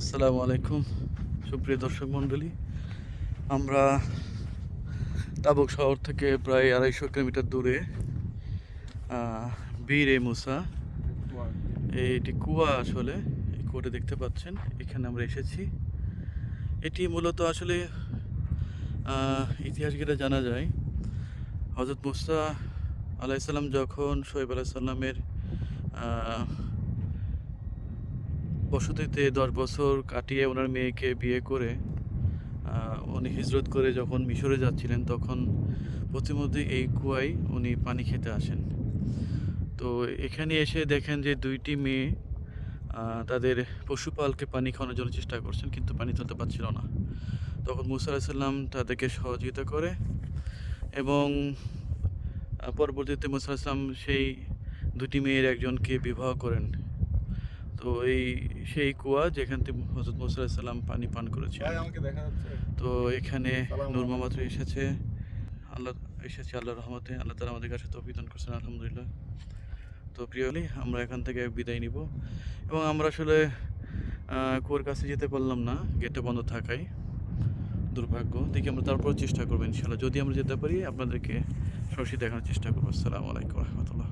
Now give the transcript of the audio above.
আসসালামু আলাইকুম সুপ্রিয় দর্শক মণ্ডলী। আমরা তাবুক শহর থেকে প্রায় 250 কিলোমিটার দূরে বীর এ মুসা, এটি কুয়া। আসলে এই কুয়াটা দেখতে পাচ্ছেন, এখানে আমরা এসেছি। এটি মূলত আসলে ইতিহাস ঘেটে জানা যায় হজরত মুসা আলাইসাল্লাম যখন শোয়েব আলাইসাল্লামের বসতিতে 10 বছর কাটিয়ে ওনার মেয়েকে বিয়ে করে উনি হিজরত করে যখন মিশরে যাচ্ছিলেন, তখন প্রতিমধ্যে এই কুয়ায় উনি পানি খেতে আসেন। তো এখানে এসে দেখেন যে দুইটি মেয়ে তাদের পশুপালকে পানি খাওয়ানোর জন্য চেষ্টা করছেন, কিন্তু পানি তুলতে পারছিল না। তখন মুসা আলাইহিস সালাম তাদেরকে সহযোগিতা করে এবং পরবর্তীতে মুসা আলাইহিস সালাম সেই দুটি মেয়ের একজনকে বিবাহ করেন। তো সেই কুয়া যেখান থেকে হযরত মুসা আলাইহিস সালাম পানি পান করেছিলেন। তো এখানে নূর মোহাম্মদ এসেছে, আল্লাহর রহমতে। আল্লাহ তাআলা আমাদের কাছে তৌফিক দান করছেন, আলহামদুলিল্লাহ। তো প্রিয় হলি, আমরা এখান থেকে বিদায় নিব এবং আমরা আসলে কুয়ার কাছে যেতে পারলাম না, গেটটা বন্ধ থাকায় দুর্ভাগ্য। দেখি আমরা তারপর চেষ্টা করবো ইনশাআল্লাহ। যদি আমরা যেতে পারি আপনাদেরকে সরাসরি দেখানোর চেষ্টা করবো। আসসালামু আলাইকুম রহমতুল্লাহ।